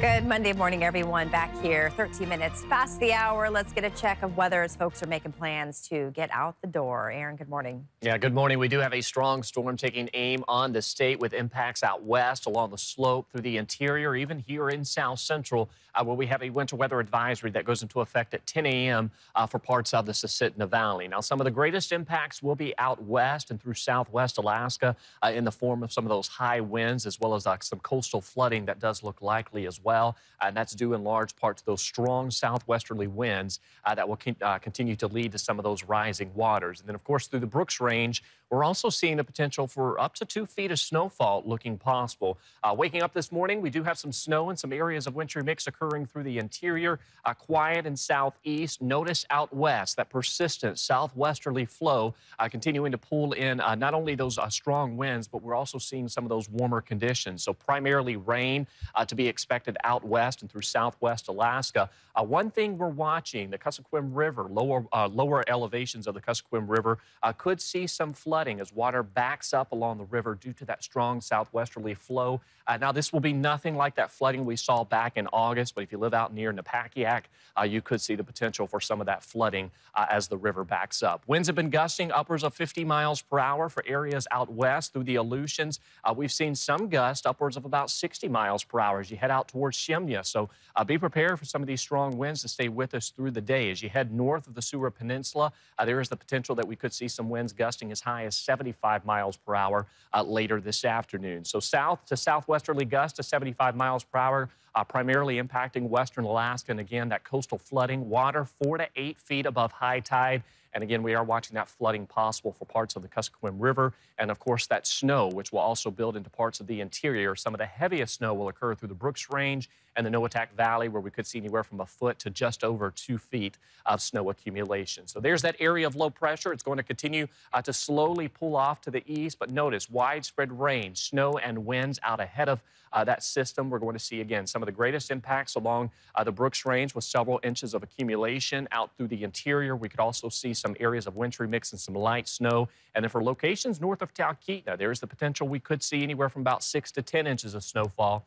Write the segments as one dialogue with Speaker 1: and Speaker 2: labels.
Speaker 1: Good Monday morning, everyone. Back here, 13 minutes past the hour. Let's get a check of weather as folks are making plans to get out the door. Aaron, good morning.
Speaker 2: Yeah, good morning. We do have a strong storm taking aim on the state with impacts out west along the slope through the interior, even here in South Central, where we have a winter weather advisory that goes into effect at 10 a.m. For parts of the Susitna Valley. Now, some of the greatest impacts will be out west and through southwest Alaska in the form of some of those high winds, as well as some coastal flooding that does look likely as well. And that's due in large part to those strong southwesterly winds that will continue to lead to some of those rising waters. And then, of course, through the Brooks Range, we're also seeing the potential for up to 2 feet of snowfall looking possible. Waking up this morning, we do have some snow in some areas of wintry mix occurring through the interior, quiet and southeast. Notice out west that persistent southwesterly flow continuing to pull in not only those strong winds, but we're also seeing some of those warmer conditions. So primarily rain to be expected out west and through southwest Alaska. One thing we're watching, the Kuskokwim River, lower elevations of the Kuskokwim River could see some flooding as water backs up along the river due to that strong southwesterly flow. Now, this will be nothing like that flooding we saw back in August, but if you live out near Napakiak, you could see the potential for some of that flooding as the river backs up. Winds have been gusting upwards of 50 miles per hour for areas out west through the Aleutians. We've seen some gusts upwards of about 60 miles per hour as you head out towards Shemya. So be prepared for some of these strong winds to stay with us through the day. As you head north of the Seward Peninsula, there is the potential that we could see some winds gusting as high as 75 miles per hour later this afternoon. So south to southwesterly gusts to 75 miles per hour, primarily impacting western Alaska. And again, that coastal flooding, water 4 to 8 feet above high tide. And again, we are watching that flooding possible for parts of the Kuskokwim River. And of course, that snow, which will also build into parts of the interior. Some of the heaviest snow will occur through the Brooks Range and the Noatak Valley, where we could see anywhere from a foot to just over 2 feet of snow accumulation. So there's that area of low pressure. It's going to continue to slowly pull off to the east. But notice widespread rain, snow, and winds out ahead of that system. We're going to see, again, some of the greatest impacts along the Brooks Range with several inches of accumulation out through the interior. We could also see some areas of wintry mix and some light snow. And then for locations north of Talkeetna, there's the potential we could see anywhere from about 6 to 10 inches of snowfall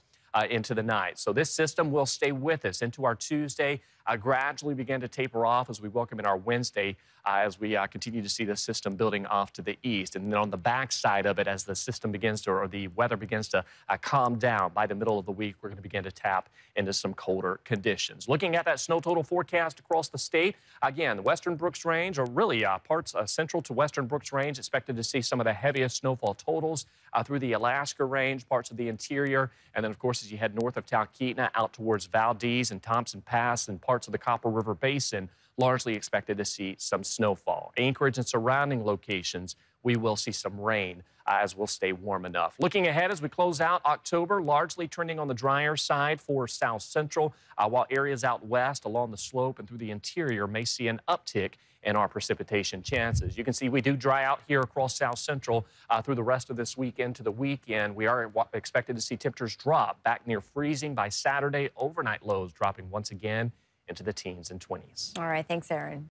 Speaker 2: into the night. So this system will stay with us into our Tuesday, gradually begin to taper off as we welcome in our Wednesday as we continue to see the system building off to the east. And then on the back side of it, as the system begins to, or the weather begins to calm down by the middle of the week, we're going to begin to tap into some colder conditions. Looking at that snow total forecast across the state, again, the western Brooks Range, or really parts central to western Brooks Range, expected to see some of the heaviest snowfall totals through the Alaska Range, parts of the interior, and then, of course, as you head north of Talkeetna out towards Valdez and Thompson Pass and parts of the Copper River Basin, largely expected to see some snowfall. Anchorage and surrounding locations, we will see some rain as we'll stay warm enough. Looking ahead as we close out October, largely trending on the drier side for South Central, while areas out west along the slope and through the interior may see an uptick in our precipitation chances. You can see we do dry out here across South Central through the rest of this week into the weekend. We are expected to see temperatures drop back near freezing by Saturday, overnight lows dropping once again into the teens and 20s.
Speaker 1: All right. Thanks, Aaron.